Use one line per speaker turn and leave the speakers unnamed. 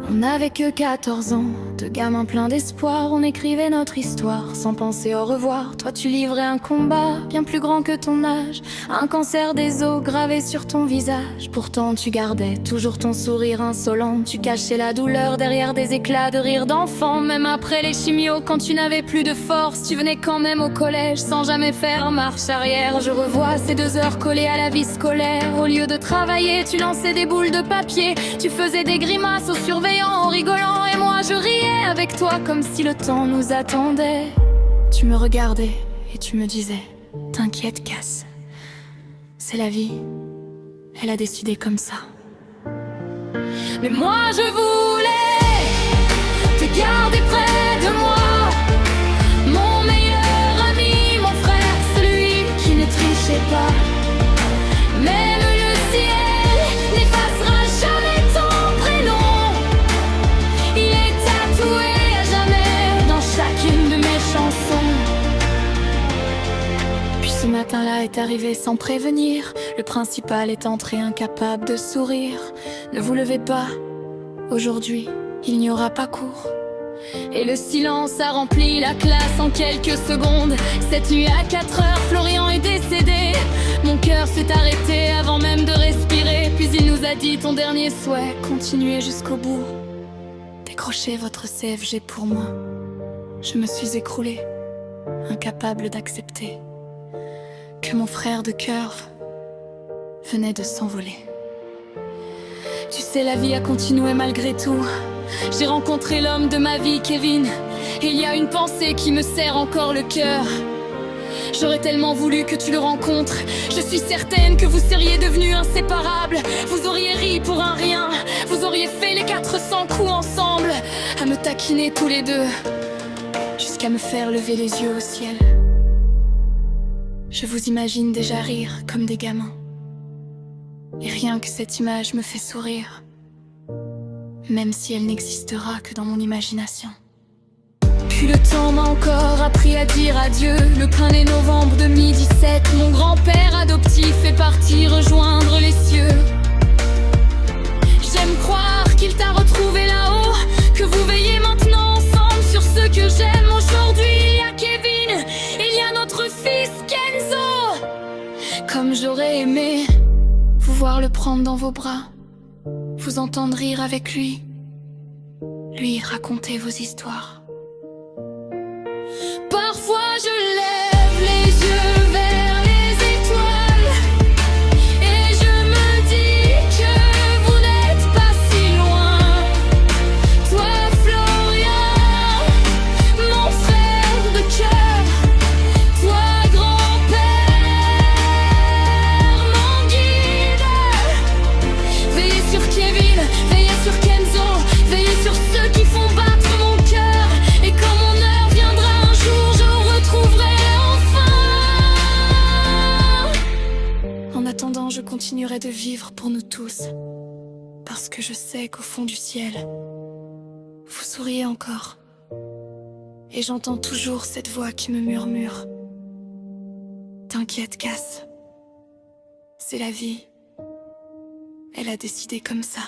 On n'avait que 14 ans, deux gamins pleins d'espoir. On écrivait notre histoire sans penser au revoir. Toi tu livrais un combat bien plus grand que ton âge, un cancer des os gravé sur ton visage. Pourtant tu gardais toujours ton sourire insolent. Tu cachais la douleur derrière des éclats de rire d'enfant. Même après les chimios, quand tu n'avais plus de force, tu venais quand même au collège sans jamais faire marche arrière. Je revois ces 2 heures collées à la vie scolaire. Au lieu de travailler, tu lançais des boules de papier. Tu faisais des grimaces aux surveillants en rigolant, et moi je riais avec toi comme si le temps nous attendait. Tu me regardais et tu me disais: t'inquiète Cass, c'est la vie, elle a décidé comme ça. Mais moi je voulais te garder près de moi, mon meilleur ami, mon frère, celui qui ne trichait pas. Même le ciel n'effacera jamais ton prénom, il est tatoué à jamais dans chacune de mes chansons. Puis ce matin-là est arrivé sans prévenir. Le principal est entré incapable de sourire. Ne vous levez pas, aujourd'hui il n'y aura pas cours. Et le silence a rempli la classe en quelques secondes. Cette nuit à 4 heures, Florian est décédé. Mon cœur s'est arrêté avant même de respirer. Puis il nous a dit: ton dernier souhait, continuez jusqu'au bout. Décrochez votre CFG pour moi. Je me suis écroulée, incapable d'accepter que mon frère de cœur venait de s'envoler. Tu sais, la vie a continué malgré tout. J'ai rencontré l'homme de ma vie, Kevin, et il y a une pensée qui me serre encore le cœur. J'aurais tellement voulu que tu le rencontres. Je suis certaine que vous seriez devenus inséparables. Vous auriez ri pour un rien. Vous auriez fait les 400 coups ensemble, à me taquiner tous les deux, jusqu'à me faire lever les yeux au ciel. Je vous imagine déjà rire comme des gamins, et rien que cette image me fait sourire, même si elle n'existera que dans mon imagination. Puis le temps m'a encore appris à dire adieu. Le 1er novembre 2017, mon grand-père adoptif est parti rejoindre les cieux. J'aime croire qu'il t'a retrouvé là-haut, que vous veillez maintenant ensemble sur ceux que j'aime. Aujourd'hui il y a Kevin, il y a notre fils Kenzo. Comme j'aurais aimé vous voir le prendre dans vos bras, vous entendre rire avec lui, lui raconter vos histoires. Parfois je lève les yeux vers les étoiles et je me dis que vous n'êtes pas si loin. Toi Florian, mon frère de cœur, toi grand-père, mon guide. Veillez sur Kevin, veillez sur Kenzo, veillez sur ceux qui font battre mon cœur. Et quand mon heure viendra un jour, je vous retrouverai enfin. En attendant, je continuerai de vivre pour nous tous, parce que je sais qu'au fond du ciel, vous souriez encore. Et j'entends toujours cette voix qui me murmure: t'inquiète Cass, c'est la vie, elle a décidé comme ça.